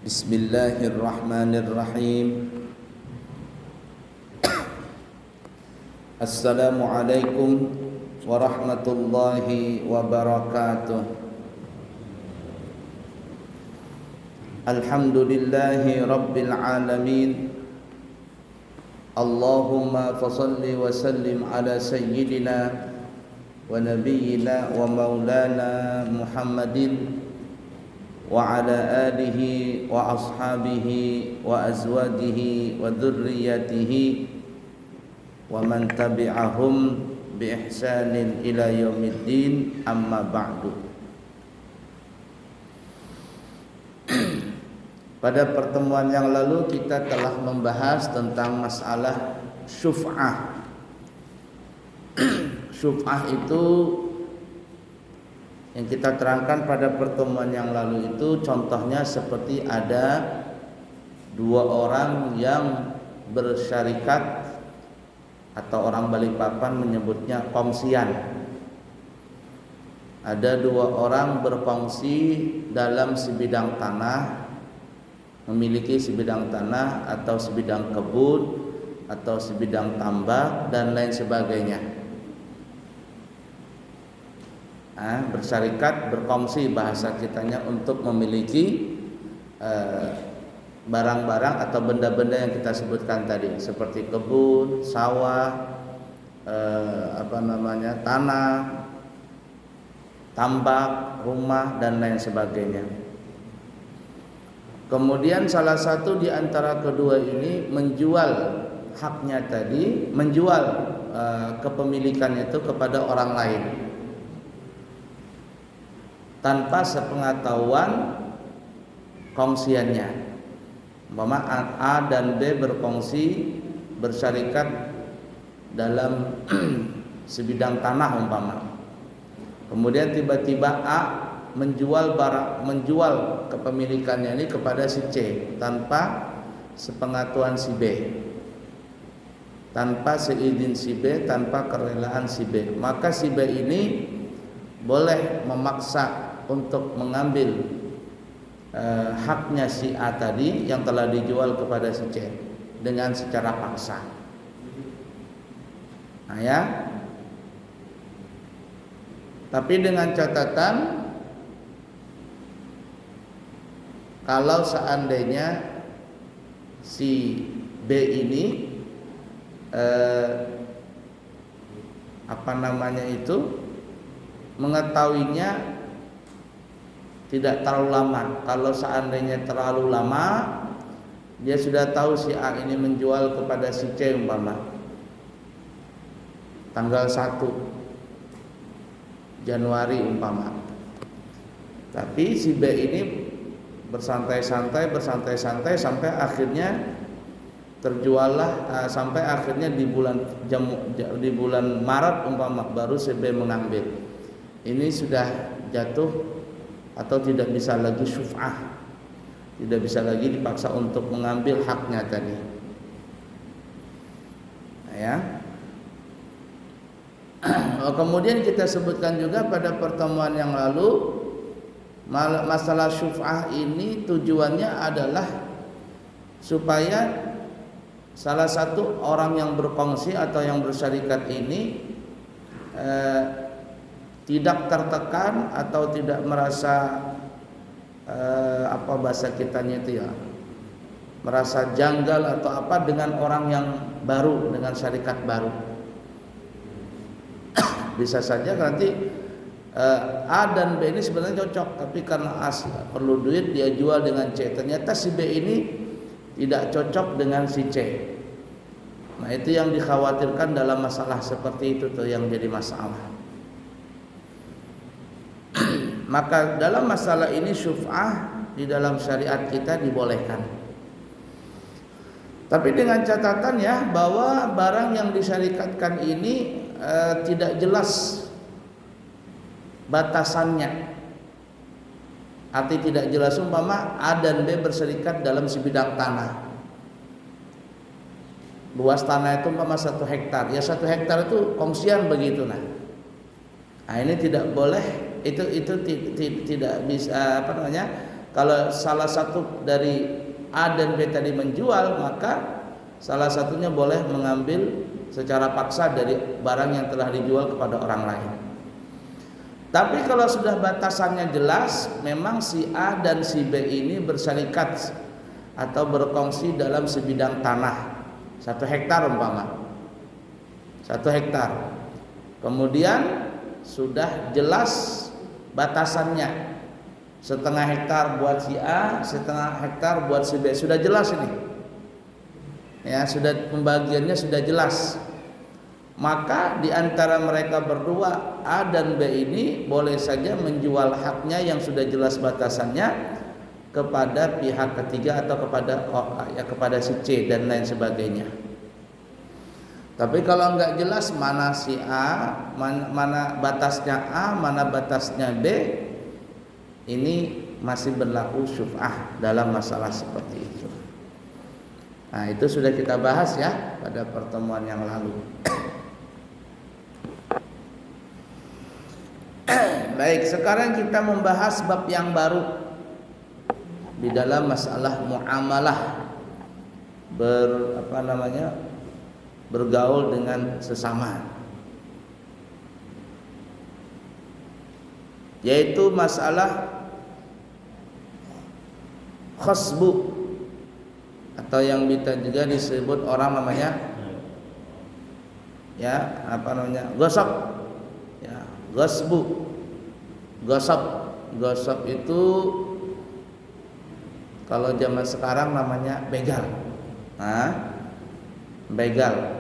Bismillahirrahmanirrahim. Assalamualaikum warahmatullahi wabarakatuh. Alhamdulillahi rabbil alamin. Allahumma fasalli wa sallim ala sayyidina wa nabiyyina wa maulana Muhammadin wa ala alihi wa ashabihi wa azwajihi wa dzurriyyatihi wa man tabi'ahum bi ihsanin ila yaumiddin, amma ba'du. Pada pertemuan yang lalu kita telah membahas tentang masalah syuf'ah. Syuf'ah itu yang kita terangkan pada pertemuan yang lalu itu contohnya seperti ada dua orang yang bersyarikat, atau orang Balikpapan menyebutnya kongsian. Ada dua orang berkongsi dalam sebidang tanah, memiliki sebidang tanah atau sebidang kebun atau sebidang tambak dan lain sebagainya. Bersyarikat, berkongsi bahasa kitanya untuk memiliki barang-barang atau benda-benda yang kita sebutkan tadi, seperti kebun, sawah, tanah, tambak, rumah dan lain sebagainya. Kemudian salah satu di antara kedua ini menjual haknya tadi, menjual kepemilikannya itu kepada orang lain tanpa sepengetahuan kongsiannya. Umpama A dan B berkongsi, bersyarikat dalam sebidang tanah umpama. Kemudian tiba-tiba A menjual kepemilikannya ini kepada si C tanpa sepengetahuan si B, tanpa seizin si B, tanpa kerelaan si B. Maka si B ini boleh memaksa untuk mengambil haknya si A tadi yang telah dijual kepada si C dengan secara paksa. Tapi dengan catatan, kalau seandainya si B ini mengetahuinya tidak terlalu lama. Kalau seandainya terlalu lama, dia sudah tahu si A ini menjual kepada si C umpama tanggal 1 Januari umpama. Tapi si B ini bersantai-santai sampai akhirnya terjuallah, sampai akhirnya di bulan Maret umpama baru si B mengambil. Ini sudah jatuh atau tidak bisa lagi syuf'ah, tidak bisa lagi dipaksa untuk mengambil haknya tadi. Kemudian kita sebutkan juga pada pertemuan yang lalu, masalah syuf'ah ini tujuannya adalah supaya salah satu orang yang berkongsi atau yang bersyarikat ini tidak tertekan atau tidak merasa bahasa kitanya itu merasa janggal atau apa dengan orang yang baru, dengan syarikat baru. Bisa saja nanti A dan B ini sebenarnya cocok, tapi karena A perlu duit dia jual dengan C. Ternyata si B ini tidak cocok dengan si C. Nah, itu yang dikhawatirkan dalam masalah seperti itu tuh yang jadi masalah. Maka dalam masalah ini syuf'ah di dalam syariat kita dibolehkan. Tapi dengan catatan bahwa barang yang disyarikatkan ini tidak jelas batasannya. Arti tidak jelas, umpama A dan B berserikat dalam sebidang tanah. Luas tanah itu umpama 1 hektar. Ya 1 hektar itu kongsian begitu nah. Nah ini tidak boleh, itu tidak bisa Kalau salah satu dari A dan B tadi menjual, maka salah satunya boleh mengambil secara paksa dari barang yang telah dijual kepada orang lain. Tapi kalau sudah batasannya jelas, memang si A dan si B ini berserikat atau berkongsi dalam sebidang tanah 1 hektar umpama 1 hektar. Kemudian sudah jelas batasannya, 1/2 hektar buat si A, 1/2 hektar buat si B. Sudah jelas ini, ya, sudah pembagiannya sudah jelas. Maka di antara mereka berdua A dan B ini boleh saja menjual haknya yang sudah jelas batasannya kepada pihak ketiga atau kepada si C dan lain sebagainya. Tapi kalau nggak jelas mana si A, mana batasnya A, mana batasnya B, ini masih berlaku syuf'ah dalam masalah seperti itu. Nah, itu sudah kita bahas ya pada pertemuan yang lalu. Baik, sekarang kita membahas bab yang baru di dalam masalah muamalah bergaul dengan sesama, yaitu masalah khasbu atau yang bisa juga disebut orang namanya gosok, ya, gosbu. Gosok itu kalau zaman sekarang namanya begal. Nah, begal.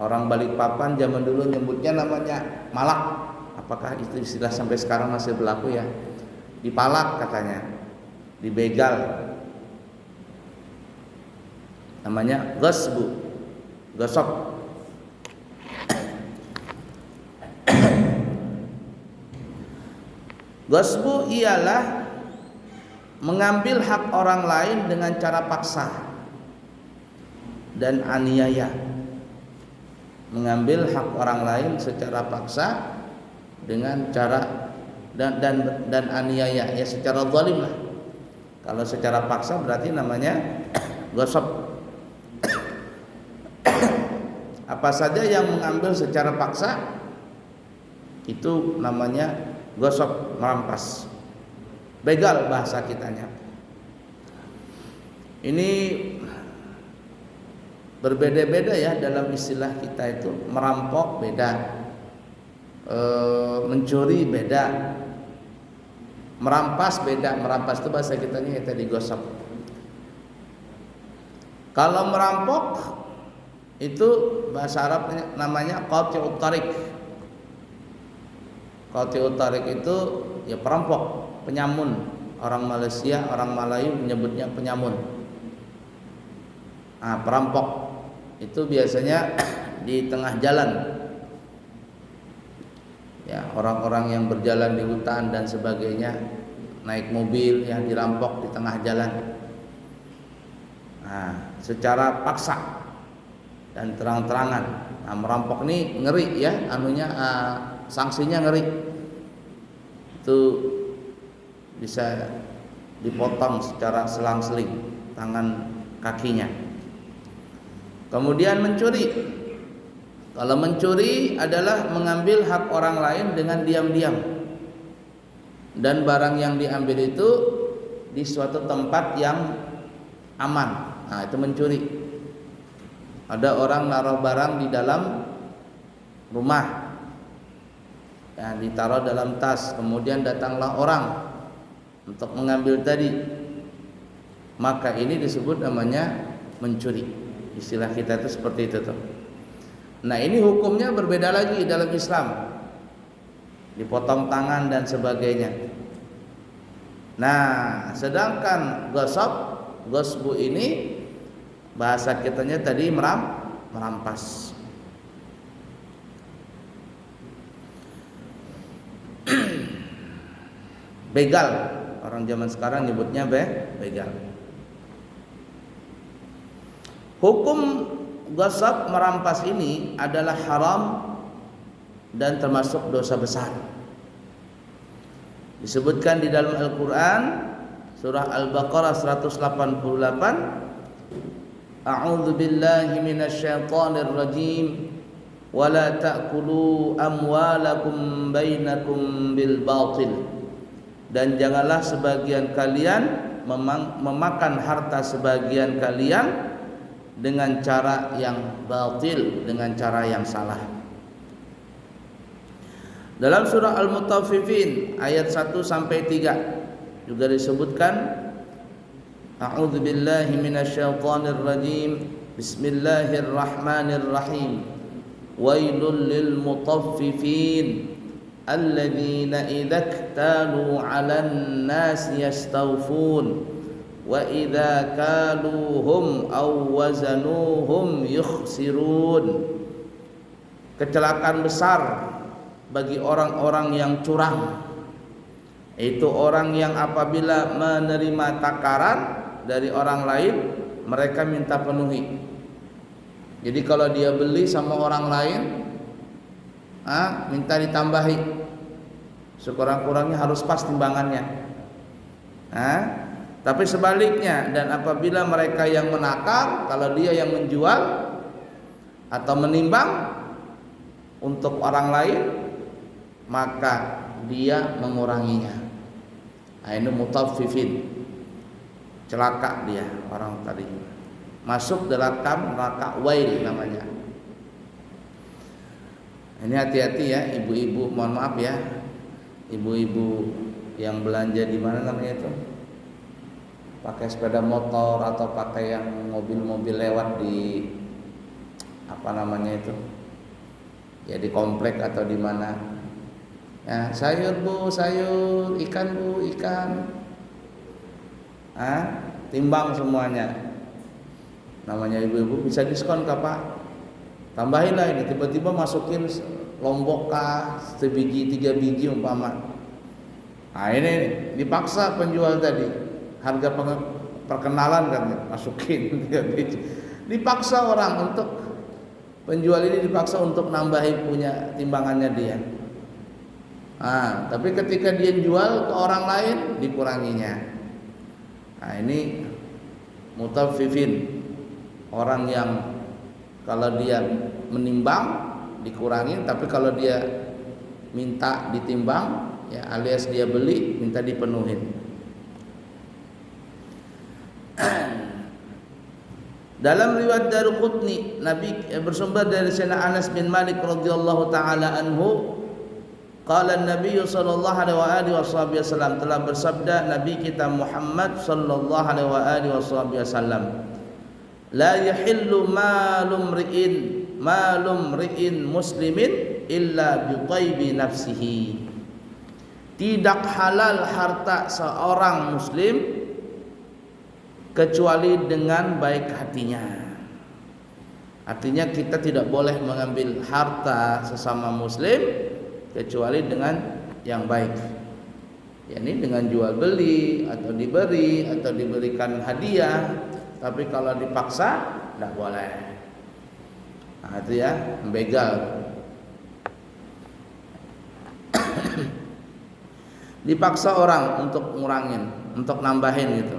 Orang Balikpapan zaman dulu nyebutnya namanya malak. Apakah itu istilah sampai sekarang masih berlaku ya? Dipalak katanya, dibegal. Namanya gosbu, gosok. Gosbu ialah mengambil hak orang lain dengan cara paksa dan aniaya. Mengambil hak orang lain secara paksa dengan cara dan aniaya, ya, secara zalim lah. Kalau secara paksa berarti namanya gosok. Apa saja yang mengambil secara paksa itu namanya gosok, merampas. Begal bahasa kitanya. Ini berbeda-beda ya dalam istilah kita itu. Merampok beda, mencuri beda, merampas beda. Merampas itu bahasa kitanya kita digosok. Kalau merampok itu bahasa Arab namanya qati'ut tariq. Qati'ut tariq itu ya perampok, penyamun. Orang Malaysia, orang Melayu menyebutnya penyamun. Nah, perampok itu biasanya di tengah jalan. Ya, orang-orang yang berjalan di hutan dan sebagainya, naik mobil yang dirampok di tengah jalan. Nah, secara paksa dan terang-terangan. Nah, merampok ini ngeri ya, sanksinya ngeri. Itu bisa dipotong secara selang-seling tangan kakinya. Kemudian mencuri. Kalau mencuri adalah mengambil hak orang lain dengan diam-diam. Dan barang yang diambil itu di suatu tempat yang aman. Nah, itu mencuri. Ada orang naruh barang di dalam rumah, ya, ditaruh dalam tas, kemudian datanglah orang untuk mengambil tadi, maka ini disebut namanya mencuri. Istilah kita itu seperti itu tuh. Nah, ini hukumnya berbeda lagi dalam Islam, dipotong tangan dan sebagainya. Nah, sedangkan gosbu ini bahasa kitanya tadi merampas. Begal, orang zaman sekarang nyebutnya begal. Hukum gosok merampas ini adalah haram dan termasuk dosa besar. Disebutkan di dalam Al-Quran, surah Al-Baqarah 188. A'udzu billahi minasyaitonir rajim. Wala ta'kulu amwalakum bainakum bil batil. Dan janganlah sebagian kalian memakan harta sebagian kalian dengan cara yang batil, dengan cara yang salah. Dalam surah Al-Mutaffifin ayat 1 sampai 3 juga disebutkan, A'udzu billahi minasyaitonir rajim. Bismillahirrahmanirrahim. Wailul lil mutaffifin alladzina idza iktalu 'alan nasi yastawfun wa idza kaluhum aw wazanuhum yukhsirun. Kecelakaan besar bagi orang-orang yang curang, itu orang yang apabila menerima takaran dari orang lain mereka minta penuhi. Jadi kalau dia beli sama orang lain, minta ditambahi, sekurang-kurangnya harus pas timbangannya. Tapi sebaliknya, dan apabila mereka yang menakar, kalau dia yang menjual atau menimbang untuk orang lain, maka dia menguranginya. Ini mutaffifin, celaka dia orang tadi, masuk dalam neraka wail namanya. Ini hati-hati ya ibu-ibu, mohon maaf ya, ibu-ibu yang belanja di mana namanya itu, pakai sepeda motor atau pakai yang mobil-mobil lewat di apa namanya itu, ya di komplek atau di mana. Ya, sayur bu, sayur, ikan bu, ikan. Timbang semuanya. Namanya ibu-ibu, bisa diskon kah pak? Tambahinlah ini, tiba-tiba masukin lombok kah, sebiji 3 biji umpama. Ini dipaksa penjual tadi, harga perkenalan kan masukin 3 biji. Dipaksa orang untuk penjual ini dipaksa untuk nambahi punya timbangannya dia. Tapi ketika dia jual ke orang lain dikuranginya. Ini mutaffifin, orang yang kalau dia menimbang dikurangi, tapi kalau dia minta ditimbang, ya alias dia beli minta dipenuhin. Dalam riwayat Daruqutni, Nabi bersumber dari Sayyidina Anas bin Malik radhiyallahu taala anhu, qala Nabi sallallahu alaihi wasallam, telah bersabda Nabi kita Muhammad sallallahu alaihi wasallam, la yahillu malum ri'in muslimin illa bi thaybi nafsihi. Tidak halal harta seorang muslim kecuali dengan baik hatinya. Artinya kita tidak boleh mengambil harta sesama muslim kecuali dengan yang baik. Yakni dengan jual beli atau diberi atau diberikan hadiah. Tapi kalau dipaksa tidak boleh. Itu ya, begal. Dipaksa orang untuk ngurangin, untuk nambahin gitu.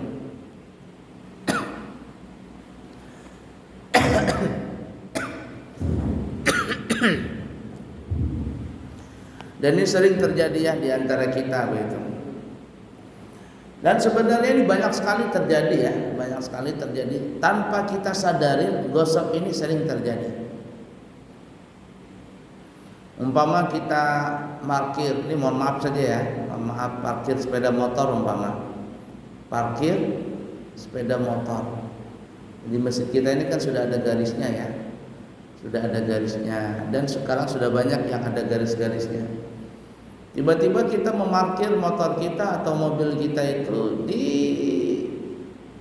Dan ini sering terjadi ya di antara kita begitu. Dan sebenarnya ini banyak sekali terjadi ya, banyak sekali terjadi tanpa kita sadarin. Gosip ini sering terjadi. Umpama kita parkir, ini mohon maaf saja ya, maaf, parkir sepeda motor umpama, parkir sepeda motor. Di masjid kita ini kan sudah ada garisnya ya, sudah ada garisnya, dan sekarang sudah banyak yang ada garis-garisnya. Tiba-tiba kita memarkir motor kita atau mobil kita itu di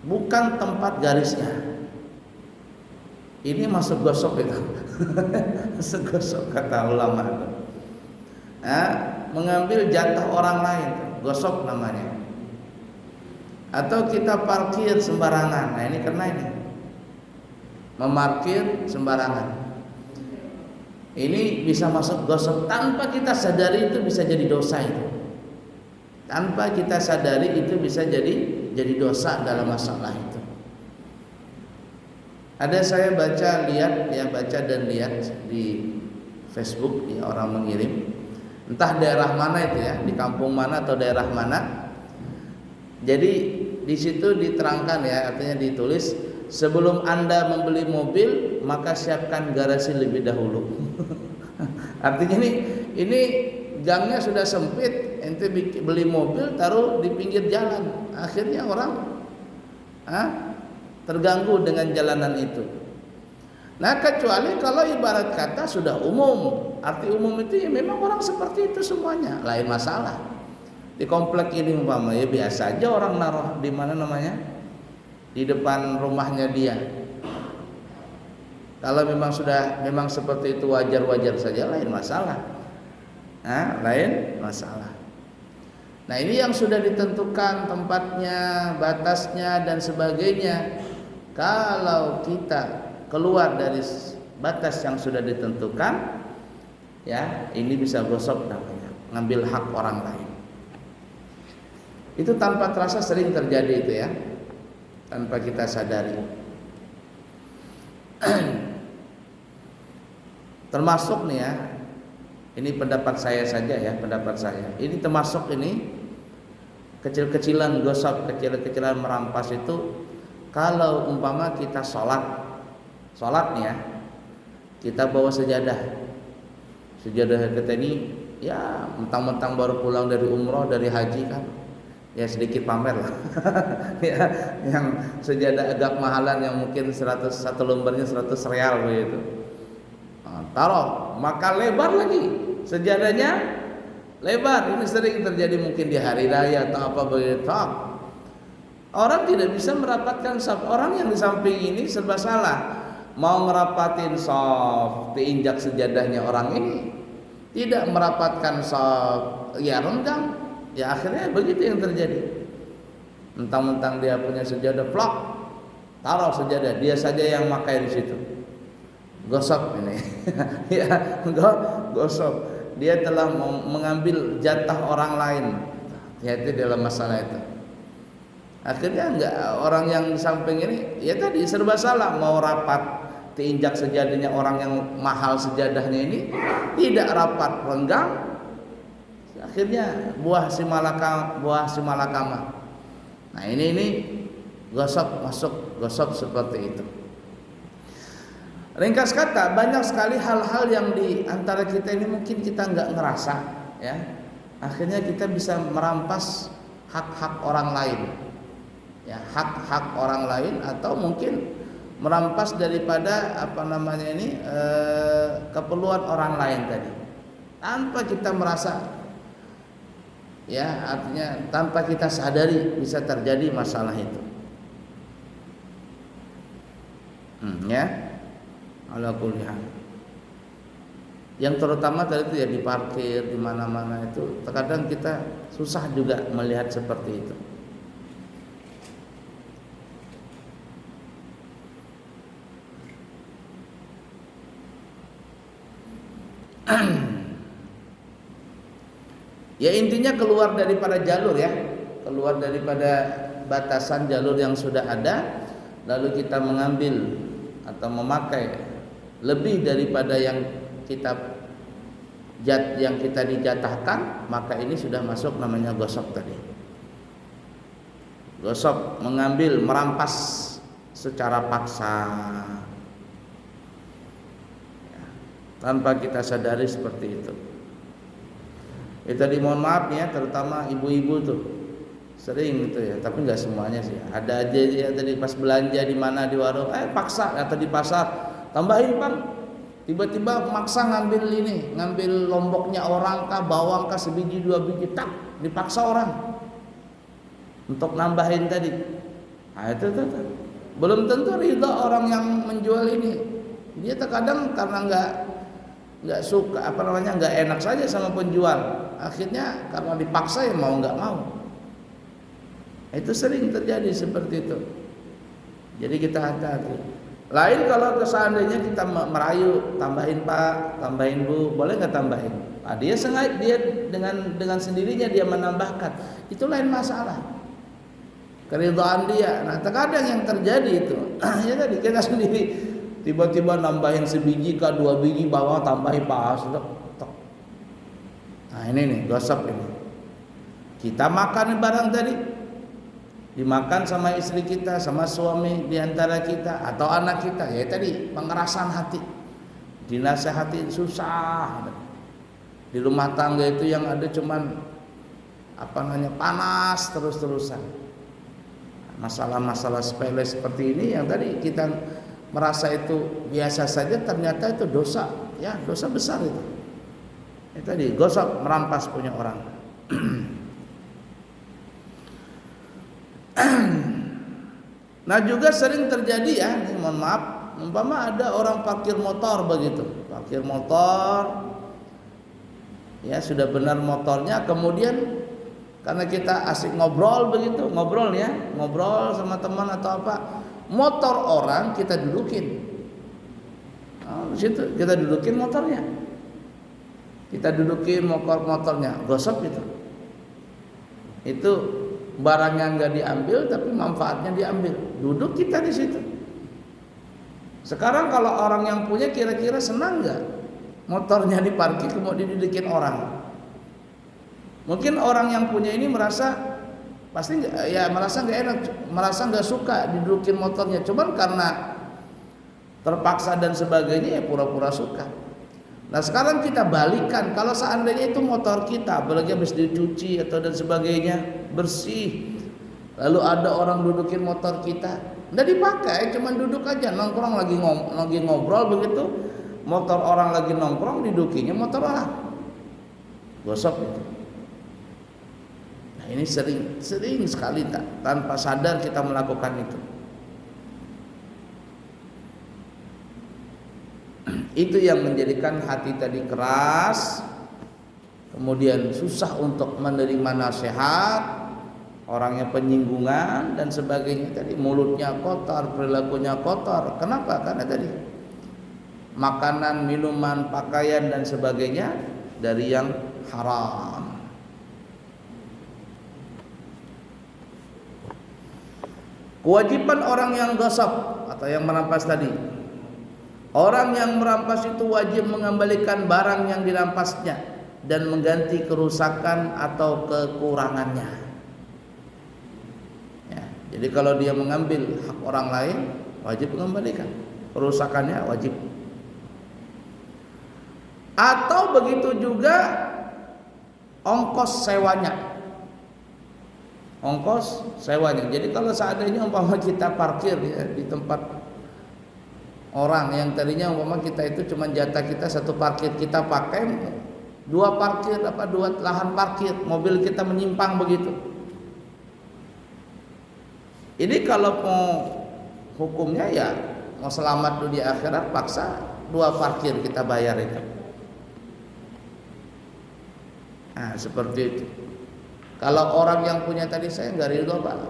bukan tempat garisnya. Ini masuk gosok itu. Masuk gosok kata ulama itu. Mengambil jatah orang lain, gosok namanya. Atau kita parkir sembarangan. Nah ini kena ini. Memarkir sembarangan. Ini bisa masuk gosok tanpa kita sadari, itu bisa jadi dosa itu. Tanpa kita sadari itu bisa jadi jadi dosa dalam masalah itu. Ada saya baca dan lihat di Facebook ya, orang mengirim, entah daerah mana itu ya, di kampung mana atau daerah mana. Jadi di situ diterangkan ya, artinya ditulis, sebelum Anda membeli mobil maka siapkan garasi lebih dahulu. Artinya ini gangnya sudah sempit, ente beli mobil taruh di pinggir jalan, akhirnya orang terganggu dengan jalanan itu. Nah, kecuali kalau ibarat kata sudah umum. Arti umum itu ya memang orang seperti itu semuanya, lain masalah. Di komplek ini umpama ya biasa aja orang naruh di mana namanya, di depan rumahnya dia. Kalau memang seperti itu wajar-wajar saja, lain masalah. Lain masalah. Nah, ini yang sudah ditentukan tempatnya, batasnya dan sebagainya. Kalau kita keluar dari batas yang sudah ditentukan, ya ini bisa gosok namanya, ngambil hak orang lain. Itu tanpa terasa sering terjadi itu ya, tanpa kita sadari. Termasuk nih ya, ini pendapat saya saja ya, pendapat saya. Ini termasuk ini kecil-kecilan gosok, kecil-kecilan merampas itu. Kalau umpama kita sholat nih ya, kita bawa sejadah kita ini ya mentang-mentang baru pulang dari umroh, dari haji kan, ya sedikit pamer lah. Ya, yang sejadah agak mahalan yang mungkin 100, satu lembarnya 100 real begitu. Taruh, maka lebar lagi sejadahnya, lebar. Ini sering terjadi mungkin di hari raya atau apa begitu. Orang tidak bisa merapatkan saf. Orang yang di samping ini serba salah. Mau ngerapatin saf, diinjak sejadahnya orang ini, tidak merapatkan saf, ya renggang. Ya akhirnya begitu yang terjadi. Mentang-mentang dia punya sejadah, plok, taruh sejadah, dia saja yang makai di situ. Gosok ini. Ya, gosok. Dia telah mengambil jatah orang lain. Hati-hati dalam masalah itu. Akhirnya orang yang di samping ini ya tadi serba salah, mau rapat diinjak sejadahnya orang yang mahal sejadahnya ini, tidak rapat, renggang. Akhirnya buah si malakama. Nah, ini gosok seperti itu. Ringkas kata, banyak sekali hal-hal yang di antara kita ini mungkin kita nggak ngerasa ya. Akhirnya kita bisa merampas hak-hak orang lain. Ya, hak-hak orang lain atau mungkin merampas daripada keperluan orang lain tadi tanpa kita merasa, ya artinya tanpa kita sadari bisa terjadi masalah itu. Ya, ala kulli hal. Yang terutama tadi itu ya di parkir, di mana-mana itu terkadang kita susah juga melihat seperti itu. Ya intinya keluar daripada jalur ya, keluar daripada batasan jalur yang sudah ada, lalu kita mengambil atau memakai lebih daripada yang kita dijatahkan, maka ini sudah masuk namanya gosok tadi. Gosok, mengambil, merampas secara paksa ya, tanpa kita sadari seperti itu. Tadi mohon maaf ya, terutama ibu-ibu tuh sering gitu ya, tapi nggak semuanya sih. Ada aja ya tadi pas belanja di mana di warung, paksa atau di pasar, tambahin Bang. Tiba-tiba maksa ngambil lomboknya orang kah, bawang kah, sebiji dua biji, tak dipaksa orang untuk nambahin tadi. Nah itu. Belum tentu ridha orang yang menjual ini. Dia terkadang karena nggak suka nggak enak saja sama penjual. Akhirnya karena dipaksa ya mau nggak mau. Itu sering terjadi seperti itu. Jadi kita hati-hati. Lain kalau seandainya kita merayu, tambahin Pak, tambahin Bu, boleh nggak tambahin? Nah, dia sengaja, dia dengan sendirinya dia menambahkan. Itu lain masalah. keridhaan dia. Nah, terkadang yang terjadi itu ya tadi kita sendiri tiba-tiba nambahin sebiji kah 2 biji bawang tambahin pas. Nah, ini nih gosip ini. Kita makan barang tadi dimakan sama istri kita, sama suami di antara kita atau anak kita, ya tadi pengerasan hati. Dinasehati susah. Di rumah tangga itu yang ada cuman panas terus-terusan. Masalah-masalah sepele seperti ini yang tadi kita merasa itu biasa saja, ternyata itu dosa, ya dosa besar itu. Tadi gosip merampas punya orang. Nah juga sering terjadi ya, mohon maaf, umpama ada orang parkir motor begitu, parkir motor, ya sudah benar motornya, kemudian karena kita asik ngobrol begitu, ngobrol sama teman atau apa, motor orang kita dudukin, di situ kita dudukin motornya, motornya, gosip itu barangnya nggak diambil tapi manfaatnya diambil, duduk kita di situ. Sekarang kalau orang yang punya kira-kira senang nggak motornya diparkir kemudian didudukin orang? Mungkin orang yang punya ini merasa pasti merasa nggak enak, merasa nggak suka didudukin motornya. Cuman karena terpaksa dan sebagainya ya pura-pura suka. Nah sekarang kita balikan, kalau seandainya itu motor kita, apalagi habis dicuci atau dan sebagainya bersih, lalu ada orang dudukin motor kita, nggak dipakai, cuman duduk aja nongkrong lagi ngobrol begitu, motor orang lagi nongkrong didudukinya motor orang, gosip itu. Nah ini sering sekali tanpa sadar kita melakukan itu. Itu yang menjadikan hati tadi keras, kemudian susah untuk menerima nasihat, orangnya penyinggungan dan sebagainya, tadi mulutnya kotor, perilakunya kotor. Kenapa? Karena tadi makanan, minuman, pakaian dan sebagainya dari yang haram. Kewajiban orang yang gosip atau yang merampas tadi, orang yang merampas itu wajib mengembalikan barang yang dirampasnya dan mengganti kerusakan atau kekurangannya. Ya, jadi kalau dia mengambil hak orang lain, wajib mengembalikan. Kerusakannya wajib. Atau begitu juga ongkos sewanya. Ongkos sewanya. Jadi kalau seandainya umpama kita parkir ya, di tempat orang yang tadinya umpama kita itu cuma jatah kita satu parkir, kita pakai dua lahan parkir, mobil kita menyimpang begitu. Ini kalau mau hukumnya ya mau selamat dunia akhirat, paksa dua parkir kita bayar itu. Nah seperti itu. Kalau orang yang punya tadi, saya nggak ridho Pak,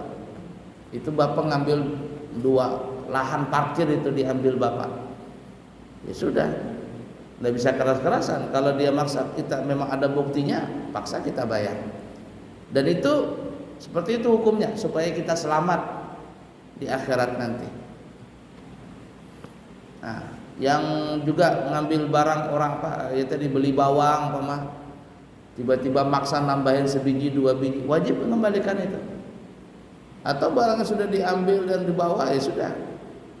itu Bapak ngambil dua lahan parkir itu diambil Bapak, ya sudah, nggak bisa keras-kerasan. Kalau dia maksa, kita memang ada buktinya, paksa kita bayar. Dan itu seperti itu hukumnya, supaya kita selamat di akhirat nanti. Nah, yang juga ngambil barang orang ya tadi beli bawang, tiba-tiba maksa nambahin sebiji 2 biji, wajib mengembalikan itu. Atau barangnya sudah diambil dan dibawa, ya sudah,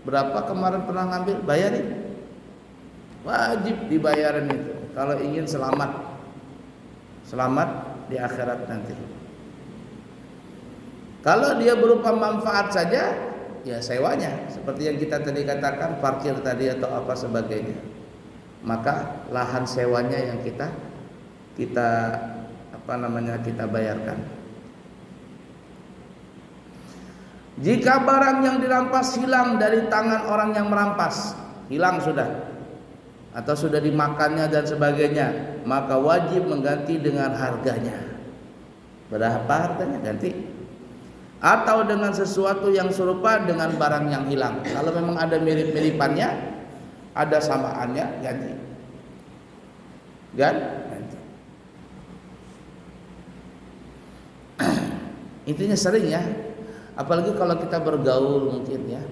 berapa kemarin pernah ngambil, bayarin, wajib dibayarin itu kalau ingin selamat di akhirat nanti. Kalau dia berupa manfaat saja, ya sewanya, seperti yang kita tadi katakan, parkir tadi atau apa sebagainya, maka lahan sewanya yang kita bayarkan. Jika barang yang dirampas hilang dari tangan orang yang merampas, hilang sudah, atau sudah dimakannya dan sebagainya, maka wajib mengganti dengan harganya. Berapa harganya? Ganti. Atau dengan sesuatu yang serupa dengan barang yang hilang. Kalau memang ada mirip-miripannya, ada samaannya, ganti. Ganti. Intinya sering ya, Apalagi kalau kita bergaul mungkin ya,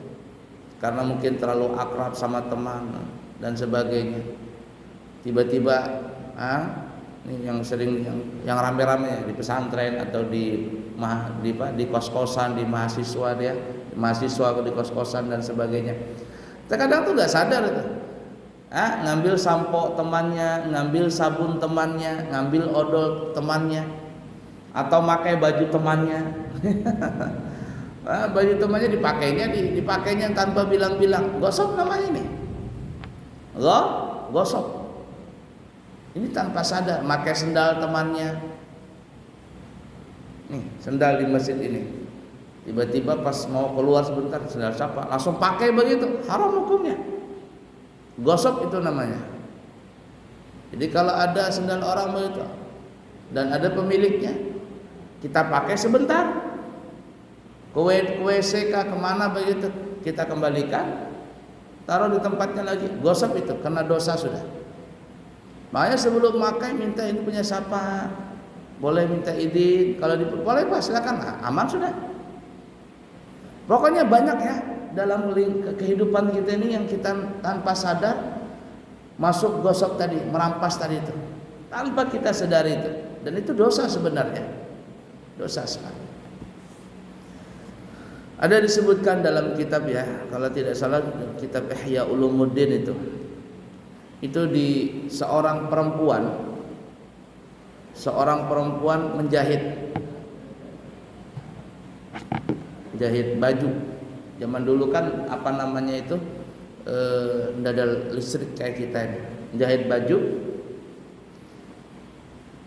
karena mungkin terlalu akrab sama teman dan sebagainya. Tiba-tiba ini yang sering yang rame-rame di pesantren atau di kos-kosan, di mahasiswa dia, mahasiswa di kos-kosan dan sebagainya. Terkadang tuh nggak sadar itu. Ngambil sampo temannya, ngambil sabun temannya, ngambil odol temannya, atau pakai baju temannya. Baju temannya dipakainya tanpa bilang-bilang. Gosok namanya nih. Gosok. Ini tanpa sadar, pakai sendal temannya. Nih, sendal di masjid ini. Tiba-tiba pas mau keluar sebentar, sendal siapa? Langsung pakai begitu. Haram hukumnya. Gosok itu namanya. Jadi kalau ada sendal orang begitu dan ada pemiliknya, kita pakai sebentar. Ke WC kemana begitu, kita kembalikan, taruh di tempatnya lagi. Gosok itu, karena dosa sudah. Makanya sebelum makai minta ini punya siapa, boleh minta izin. Kalau boleh Pak, silakan, aman sudah. Pokoknya banyak ya dalam kehidupan kita ini yang kita tanpa sadar masuk gosok tadi, merampas tadi itu, tanpa kita sadari itu. Dan itu dosa sebenarnya, dosa sekali. Ada disebutkan dalam kitab ya, kalau tidak salah kitab Ihya Ulumuddin itu di seorang perempuan menjahit baju. Zaman dulu kan apa namanya itu, tidak ada listrik kayak kita ini. Menjahit baju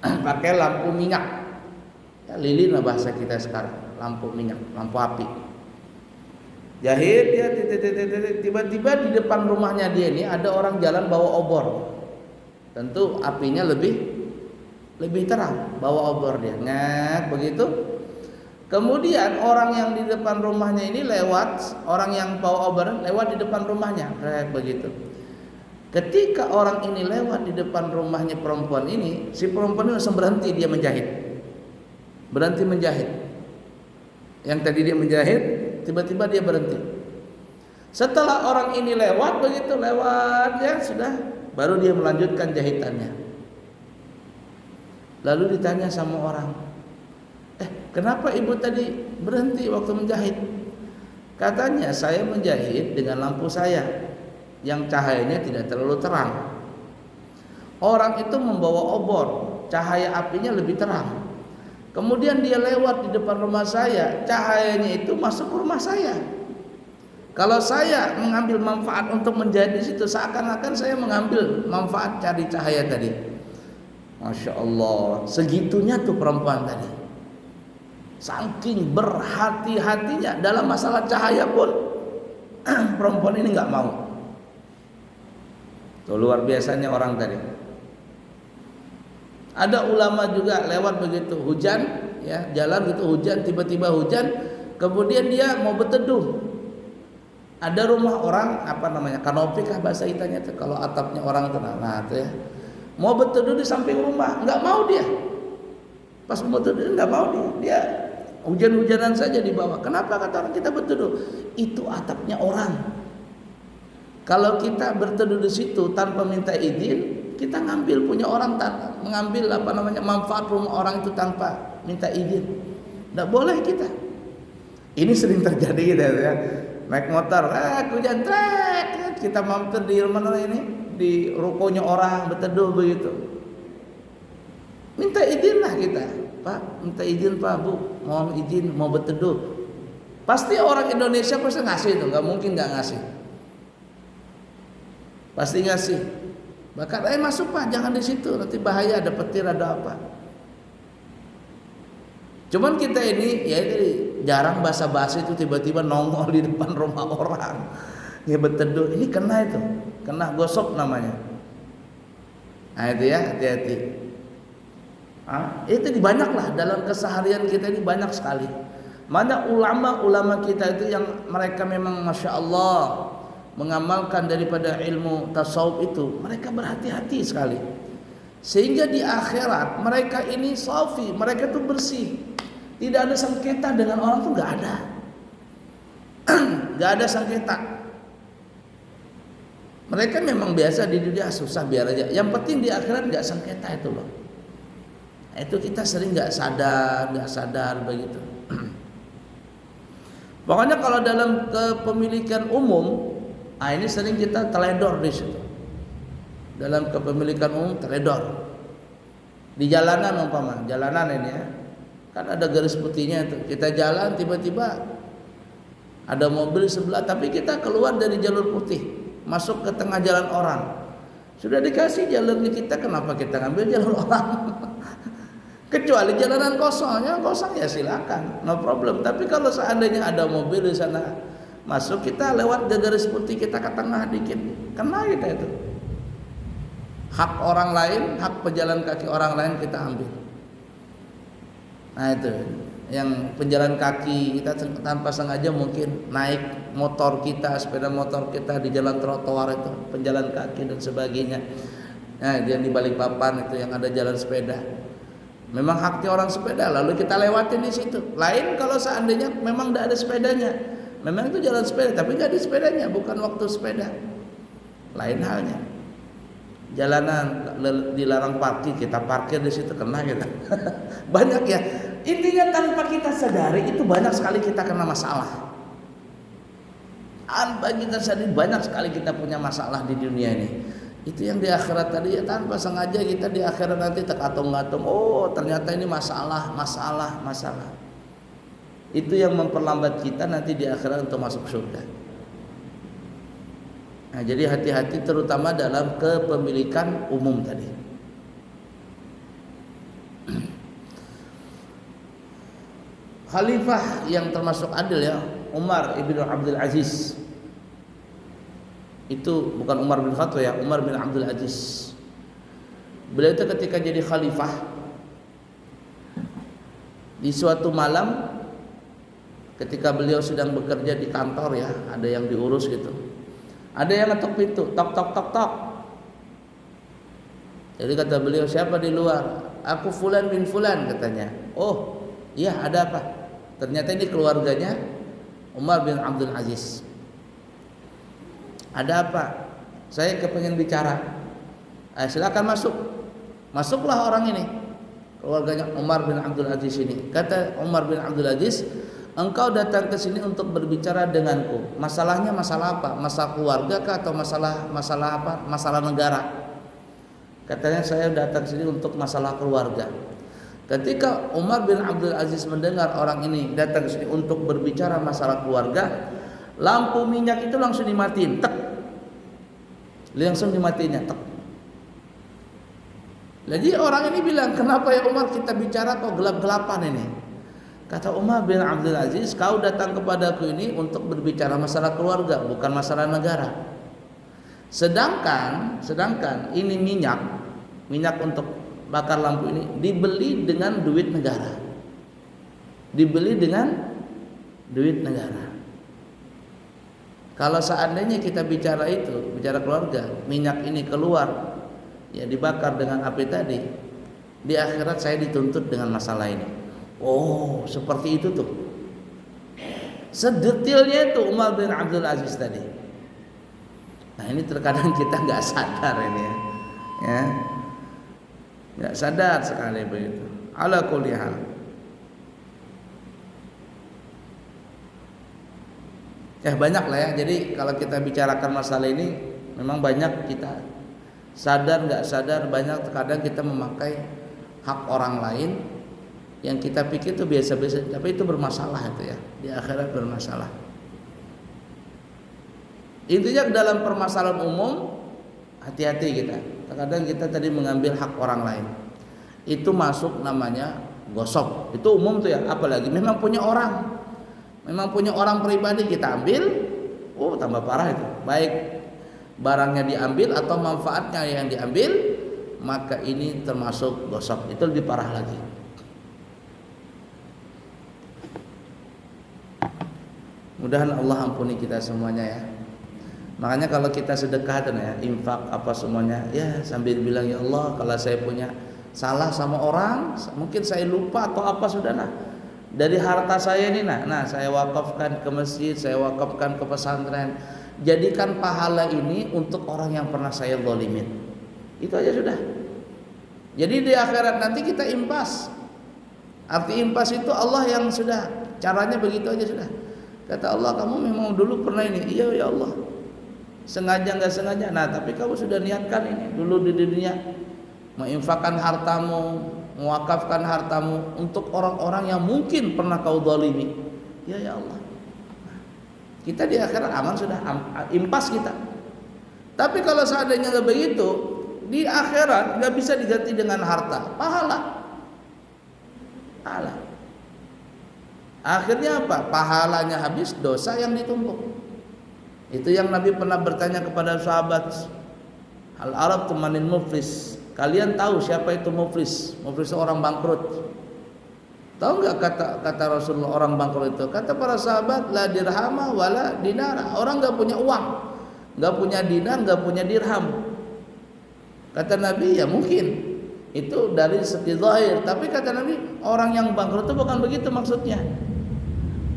pakai lampu minyak ya, lilin lah bahasa kita sekarang, lampu minyak, lampu api. Jahit dia, tiba-tiba di depan rumahnya dia ini ada orang jalan bawa obor. Tentu apinya lebih terang, bawa obor dia. Begitu. Kemudian orang yang di depan rumahnya ini lewat, orang yang bawa obor lewat di depan rumahnya, begitu. Ketika orang ini lewat di depan rumahnya perempuan ini, si perempuan ini langsung berhenti dia menjahit. Berhenti menjahit. Yang tadi dia menjahit, tiba-tiba dia berhenti. Setelah orang ini lewat ya sudah, baru dia melanjutkan jahitannya. Lalu ditanya sama orang, kenapa ibu tadi berhenti waktu menjahit? Katanya, saya menjahit dengan lampu saya yang cahayanya tidak terlalu terang. Orang itu membawa obor, cahaya apinya lebih terang. Kemudian dia lewat di depan rumah saya, cahayanya itu masuk ke rumah saya. Kalau saya mengambil manfaat untuk menjahit di situ, seakan-akan saya mengambil manfaat cari cahaya tadi. Masya Allah, segitunya tuh perempuan tadi. Saking berhati-hatinya dalam masalah cahaya pun perempuan ini nggak mau. Tuh luar biasanya orang tadi. Ada ulama juga lewat begitu, hujan ya, jalan gitu hujan, tiba-tiba hujan, kemudian dia mau berteduh. Ada rumah orang, apa namanya, kanopi kah bahasa itanya tuh, kalau atapnya orang tuh, nah tuh ya. Mau berteduh di samping rumah, nggak mau dia. Pas mau berteduh nggak mau dia hujan-hujanan saja di bawah. Kenapa kata orang kita berteduh? Itu atapnya orang. Kalau kita berteduh di situ tanpa minta izin, kita ngambil punya orang, mengambil apa namanya manfaat rumah orang itu tanpa minta izin. Tidak boleh kita. Ini sering terjadi gitu ya. Naik motor, hujan trek, kita mampir di mana ini, di rukonya orang berteduh begitu. Minta izin lah kita, Pak, minta izin Pak, Bu, mohon izin mau berteduh. Pasti orang Indonesia pasti ngasih itu, nggak mungkin nggak ngasih. Pasti ngasih. Bahkan masuk Pak, jangan di situ, nanti bahaya, ada petir, ada apa. Cuman kita ini ya jarang basa-basi itu tiba-tiba nongol di depan rumah orang. Ya berteduh, ini kena itu, kena gosok namanya. Nah itu ya, hati-hati. Itu banyak lah dalam keseharian kita ini, banyak sekali. Mana ulama-ulama kita itu yang mereka memang Masya Allah mengamalkan daripada ilmu tasawuf itu, mereka berhati-hati sekali. Sehingga di akhirat mereka ini safi, mereka itu bersih. Tidak ada sengketa dengan orang tuh nggak ada. nggak ada sengketa. Mereka memang biasa di dunia susah biar aja. Yang penting di akhirat nggak sengketa itu loh. Itu kita sering nggak sadar begitu. Pokoknya kalau dalam kepemilikan umum, ini sering kita teledor di situ. Dalam kepemilikan umum teledor. Di jalanan umpama, jalanan ini ya, kan ada garis putihnya itu. Kita jalan tiba-tiba ada mobil sebelah, tapi kita keluar dari jalur putih, masuk ke tengah jalan orang. Sudah dikasih jalurnya kita, kenapa kita ngambil jalur orang? Kecuali jalanan kosongnya, kosong ya silakan, no problem. Tapi kalau seandainya ada mobil di sana masuk, kita lewat garis putih, kita ke tengah dikit, kena kita itu. Hak orang lain, hak pejalan kaki orang lain kita ambil. Nah itu, yang pejalan kaki kita tanpa sengaja mungkin naik motor kita, sepeda motor kita di jalan trotoar itu, pejalan kaki dan sebagainya. Nah, yang di Balikpapan itu yang ada jalan sepeda. Memang haknya orang sepeda, lalu kita lewatin di situ. Lain kalau seandainya memang tidak ada sepedanya, memang itu jalan sepeda, tapi nggak ada sepedanya, bukan waktu sepeda. Lain halnya. Jalanan dilarang parkir, kita parkir di situ, kena kita. Banyak ya. Intinya tanpa kita sadari itu banyak sekali kita kena masalah. Tanpa kita sadari banyak sekali kita punya masalah di dunia ini. Itu yang di akhirat tadi ya, tanpa sengaja kita di akhirat nanti tekatung-katung, oh ternyata ini masalah. Itu yang memperlambat kita nanti di akhirat untuk masuk surga. Nah, jadi hati-hati terutama dalam kepemilikan umum tadi. Khalifah yang termasuk adil ya, Umar ibn Abdul Aziz. Itu bukan Umar bin Khattab ya, Umar bin Abdul Aziz. Beliau itu ketika jadi khalifah, di suatu malam ketika beliau sedang bekerja di kantor ya, ada yang diurus gitu. Ada yang ngetok pintu, tok tok tok tok. Jadi kata beliau, siapa di luar? Aku Fulan bin Fulan katanya. Oh, iya ada apa? Ternyata ini keluarganya Umar bin Abdul Aziz. Ada apa? Saya kepengen bicara. Silakan masuk. Masuklah orang ini, keluarganya Umar bin Abdul Aziz ini. Kata Umar bin Abdul Aziz, engkau datang ke sini untuk berbicara denganku. Masalahnya masalah apa? Masalah keluarga kah atau masalah apa? Masalah negara. Katanya saya datang ke sini untuk masalah keluarga. Ketika Umar bin Abdul Aziz mendengar orang ini datang ke sini untuk berbicara masalah keluarga, lampu minyak itu langsung dimatiin, tek. Langsung dimatiinnya, tek. Jadi orang ini bilang, kenapa ya Umar kita bicara kok gelap-gelapan ini? Kata Umar bin Abdul Aziz, kau datang kepadaku ini untuk berbicara masalah keluarga, bukan masalah negara. Sedangkan ini minyak untuk bakar lampu ini dibeli dengan duit negara. Dibeli dengan duit negara. Kalau seandainya kita bicara keluarga, minyak ini keluar, ya dibakar dengan api tadi, di akhirat saya dituntut dengan masalah ini. Oh, seperti itu tuh. Sedetilnya itu Umar bin Abdul Aziz tadi. Nah ini terkadang kita nggak sadar ini ya, nggak sadar sekali begitu. Ala kulli hal. Ya banyak lah ya. Jadi kalau kita bicarakan masalah ini, memang banyak kita sadar nggak sadar, banyak terkadang kita memakai hak orang lain yang kita pikir itu biasa-biasa, tapi itu bermasalah itu ya, di akhirat bermasalah. Intinya dalam permasalahan umum hati-hati kita. Terkadang kita tadi mengambil hak orang lain, itu masuk namanya gosok. Itu umum tuh ya, apalagi memang punya orang pribadi kita ambil, oh tambah parah itu. Baik barangnya diambil atau manfaatnya yang diambil, maka ini termasuk gosok. Itu lebih parah lagi. Mudahan Allah ampuni kita semuanya ya. Makanya kalau kita sedekah dan ya, infak apa semuanya, ya sambil bilang ya Allah, kalau saya punya salah sama orang, mungkin saya lupa atau apa sudahlah. Dari harta saya ini, nah saya wakafkan ke masjid, saya wakafkan ke pesantren. Jadikan pahala ini untuk orang yang pernah saya zalimin. Itu aja sudah. Jadi di akhirat nanti kita impas. Arti impas itu Allah yang sudah, caranya begitu aja sudah. Kata Allah, kamu memang dulu pernah ini. Iya ya Allah. Sengaja nggak sengaja. Nah tapi kamu sudah niatkan ini dulu di dunia, menginfakkan hartamu, mewakafkan hartamu untuk orang-orang yang mungkin pernah kau zalimi. Ya Allah. Kita di akhirat aman sudah, impas kita. Tapi kalau seandainya nggak begitu, di akhirat nggak bisa diganti dengan harta, pahala. Akhirnya apa? Pahalanya habis, dosa yang ditumpuk. Itu yang Nabi pernah bertanya kepada sahabat, Al Arab tumanin muflis. Kalian tahu siapa itu muflis? Muflis orang bangkrut. Tahu nggak kata Rasulullah orang bangkrut itu? Kata para sahabat, la dirhama wala dinara. Orang nggak punya uang, nggak punya dinar, nggak punya dirham. Kata Nabi, ya mungkin itu dari segi zahir. Tapi kata Nabi, orang yang bangkrut itu bukan begitu maksudnya.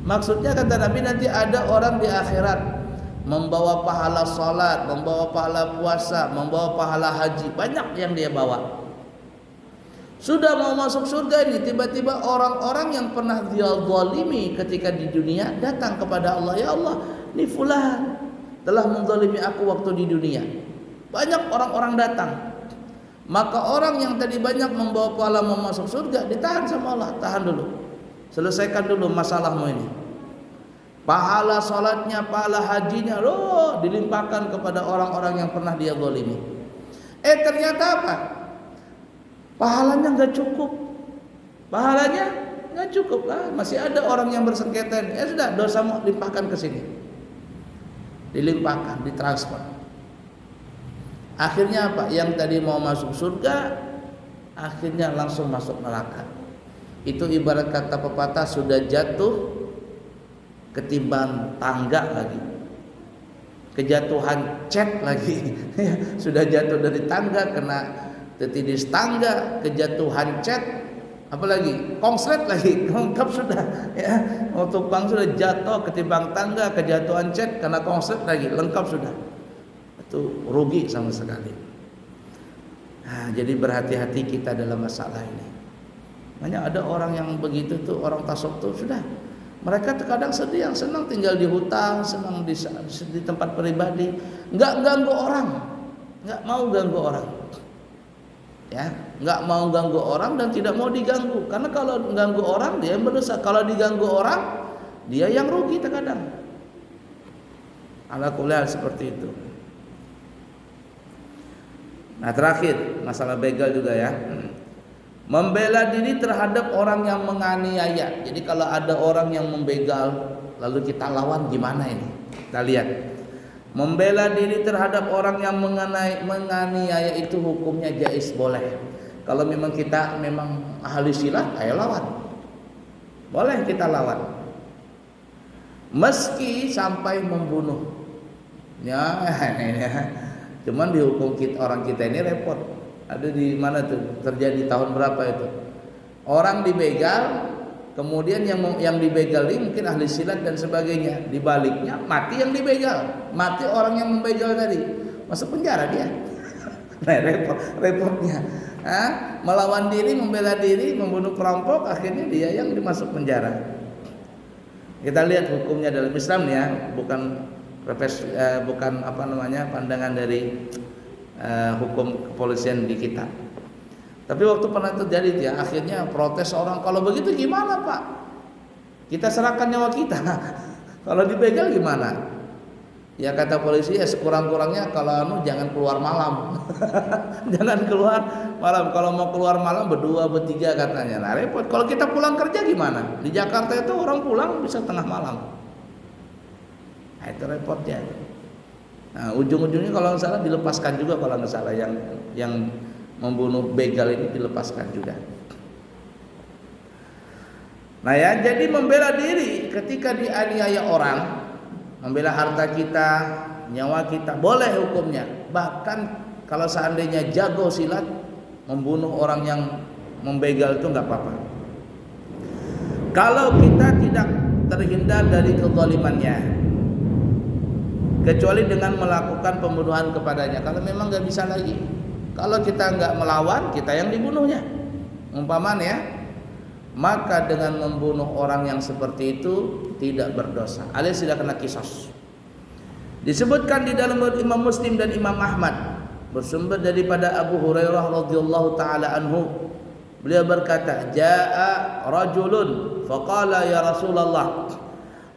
Maksudnya kata Nabi, nanti ada orang di akhirat membawa pahala salat, membawa pahala puasa, membawa pahala haji, banyak yang dia bawa. Sudah mau masuk surga ini, tiba-tiba orang-orang yang pernah dia zalimi ketika di dunia datang kepada Allah, ya Allah, ini fulan telah menzalimi aku waktu di dunia. Banyak orang-orang datang. Maka orang yang tadi banyak membawa pahala mau masuk surga ditahan sama Allah, tahan dulu. Selesaikan dulu masalahmu ini. Pahala salatnya, pahala hajinya, dilimpahkan kepada orang-orang yang pernah dia zalimi. Ternyata apa? Pahalanya nggak cukup. Pahalanya nggak cukup lah. Masih ada orang yang bersengketa. Sudah, dosamu limpahkan ke sini. Dilimpahkan, ditransfer. Akhirnya apa? Yang tadi mau masuk surga, akhirnya langsung masuk neraka. Itu ibarat kata pepatah, sudah jatuh ketimbang tangga lagi, kejatuhan cat lagi. Sudah jatuh dari tangga kena tetidis tangga, kejatuhan cat, apalagi konslet lagi, lengkap sudah ya. Tukang sudah jatuh ketimbang tangga, kejatuhan cat, kena konslet lagi, lengkap sudah. Itu rugi sama sekali. Nah, jadi berhati-hati kita dalam masalah ini. Makanya ada orang yang begitu tuh, orang tasawuf tuh sudah, mereka terkadang sedih, yang senang tinggal di hutan, senang di tempat pribadi, nggak ganggu orang, nggak mau ganggu orang, ya, nggak mau ganggu orang dan tidak mau diganggu. Karena kalau ganggu orang dia yang berdosa, kalau diganggu orang dia yang rugi terkadang. Ala kulli hal seperti itu. Nah terakhir masalah begal juga ya. Membela diri terhadap orang yang menganiaya. Jadi kalau ada orang yang membegal lalu kita lawan, gimana ini? Kita lihat. Membela diri terhadap orang yang menganiaya itu hukumnya jaiz, boleh. Kalau memang kita memang ahli silat, ayo lawan. Boleh kita lawan. Meski sampai membunuh. Ya, cuman dihukum orang kita ini repot. Ada di mana tuh? Terjadi tahun berapa itu? Orang dibegal, kemudian yang dibegal ini mungkin ahli silat dan sebagainya. Dibaliknya mati yang dibegal, mati orang yang membegal tadi, masuk penjara dia. Nah, repotnya. Melawan diri, membela diri, membunuh perampok, akhirnya dia yang dimasuk penjara. Kita lihat hukumnya dalam Islam ya, bukan pandangan dari hukum kepolisian di kita. Tapi waktu pernah terjadi ya, akhirnya protes orang, kalau begitu gimana Pak? Kita serahkan nyawa kita. Kalau dibegal gimana? Ya kata polisi, ya sekurang-kurangnya kalau jangan keluar malam. Jangan keluar malam. Kalau mau keluar malam berdua, bertiga katanya. Nah repot. Kalau kita pulang kerja gimana? Di Jakarta itu orang pulang bisa tengah malam. Nah itu repotnya. Nah ujung-ujungnya kalau nggak salah dilepaskan juga, kalau nggak salah yang membunuh begal ini dilepaskan juga. Nah ya, jadi membela diri ketika dianiaya orang, membela harta kita, nyawa kita, boleh hukumnya. Bahkan kalau seandainya jago silat, membunuh orang yang membegal itu nggak apa-apa. Kalau kita tidak terhindar dari kezalimannya, kecuali dengan melakukan pembunuhan kepadanya. Kalau memang nggak bisa lagi, kalau kita nggak melawan, kita yang dibunuhnya, umpamanya ya, maka dengan membunuh orang yang seperti itu tidak berdosa, alias tidak kena qisas. Disebutkan di dalam Imam Muslim dan Imam Ahmad, bersumber daripada Abu Hurairah radhiyallahu taala anhu, beliau berkata, jaa rajulun faqala ya Rasulullah,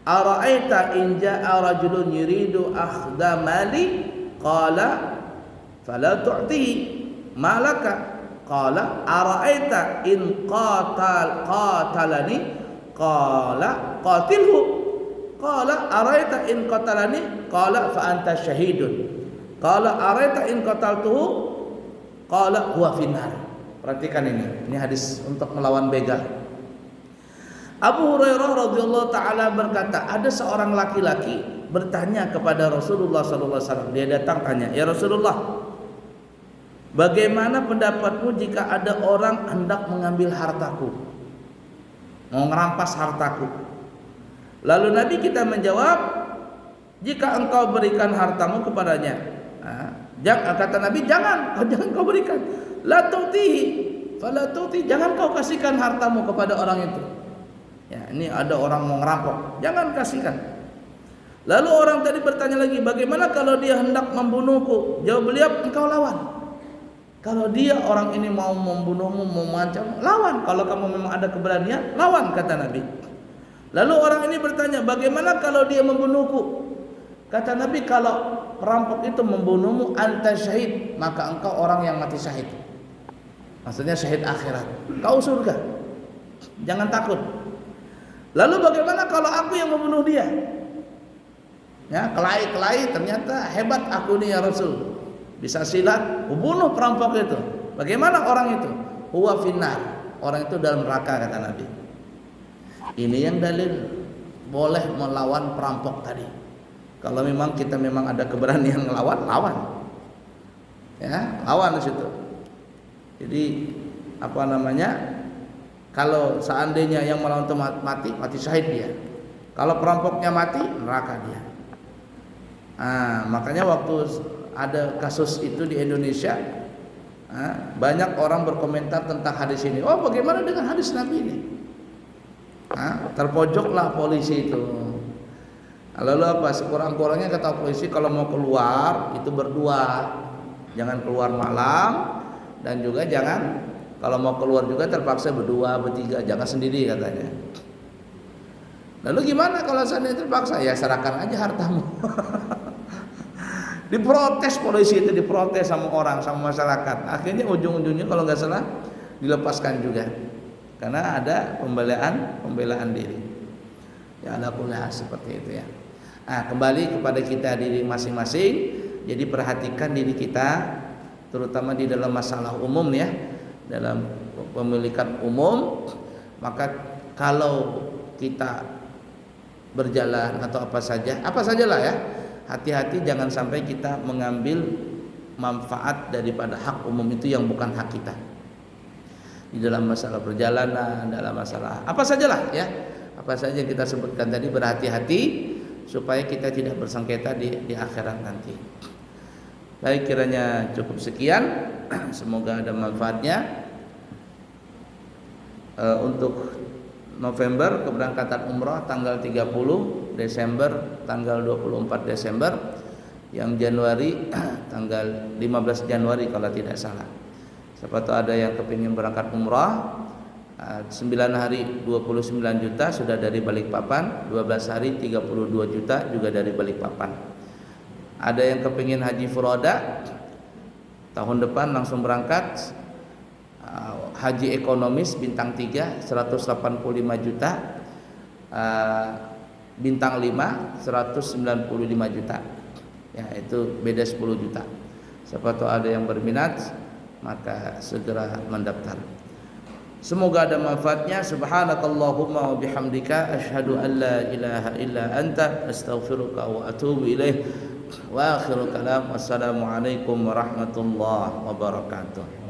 ara'aita in jaa rajulun yuridu akhdha mali, qala fala tu'tihi malaka, qala ara'aita in qatalani, qala qatilhu, qala ara'aita in qatalani, qala fa anta syahidun, qala ara'aita in qataltuhu, qala huwa finnar. Perhatikan ini hadis untuk melawan begal. Abu Hurairah radhiyallahu taala berkata, ada seorang laki-laki bertanya kepada Rasulullah sallallahu alaihi wasallam. Dia datang tanya, "Ya Rasulullah, bagaimana pendapatmu jika ada orang hendak mengambil hartaku, mau merampas hartaku?" Lalu Nabi kita menjawab, "Jika engkau berikan hartamu kepadanya." Kata Nabi, jangan kau berikan. La tu'tihi, fala tu'ti, jangan kau kasihkan hartamu kepada orang itu. Ya, ini ada orang mau ngerampok, jangan kasihkan. Lalu orang tadi bertanya lagi, bagaimana kalau dia hendak membunuhku? Jawab beliau, engkau lawan. Kalau dia orang ini mau membunuhmu, mau mengancam, lawan. Kalau kamu memang ada keberanian, lawan, kata Nabi. Lalu orang ini bertanya, bagaimana kalau dia membunuhku? Kata Nabi, kalau perampok itu membunuhmu, anta syahid, maka engkau orang yang mati syahid. Maksudnya syahid akhirat, kau surga, jangan takut. Lalu bagaimana kalau aku yang membunuh dia? Ya, kelahi ternyata hebat aku nih ya Rasul, bisa silat, bunuh perampok itu. Bagaimana orang itu? Huwa finnar, orang itu dalam neraka, kata Nabi. Ini yang dalil boleh melawan perampok tadi. Kalau memang kita memang ada keberanian ngelawan, lawan. Ya, lawan di situ. Jadi kalau seandainya yang melawan itu mati syahid dia. Kalau perampoknya mati, neraka dia. Makanya waktu ada kasus itu di Indonesia, banyak orang berkomentar tentang hadis ini. Oh, bagaimana dengan hadis Nabi ini? Terpojoklah polisi itu. Lalu apa? Sekurang-kurangnya kata polisi, kalau mau keluar itu berdua, jangan keluar malam, dan juga jangan kalau mau keluar juga terpaksa berdua, bertiga, jangan sendiri katanya. Lalu gimana kalau seandainya terpaksa? Ya serahkan aja hartamu. Diprotes polisi itu, diprotes sama orang, sama masyarakat. Akhirnya ujung-ujungnya kalau nggak salah dilepaskan juga, karena ada pembelaan diri. Ya ala kulli hal seperti itu ya. Kembali kepada kita diri masing-masing. Jadi perhatikan diri kita, terutama di dalam masalah umum ya, dalam pemilikan umum. Maka kalau kita berjalan atau apa sajalah ya, hati-hati jangan sampai kita mengambil manfaat daripada hak umum itu yang bukan hak kita. Di dalam masalah perjalanan, dalam masalah apa sajalah ya, apa saja yang kita sebutkan tadi, berhati-hati supaya kita tidak bersengketa di akhirat nanti. Baik, kiranya cukup sekian. Semoga ada manfaatnya. Untuk November keberangkatan umrah tanggal 30 Desember, tanggal 24 Desember, yang Januari tanggal 15 Januari kalau tidak salah. Siapa tahu ada yang kepingin berangkat umrah, 9 hari 29 juta sudah dari Balikpapan, 12 hari 32 juta juga dari Balikpapan. Ada yang kepingin haji furoda, tahun depan langsung berangkat, haji ekonomis bintang 3 185 juta, bintang 5 195 juta. Ya, itu beda 10 juta. Siapa tahu ada yang berminat, maka segera mendaftar. Semoga ada manfaatnya. Subhanakallahumma wa bihamdika asyhadu an la ilaha illa anta astaghfiruka wa atubu ilaih. Wa akhiru kalam, wassalamualaikum warahmatullahi wabarakatuh.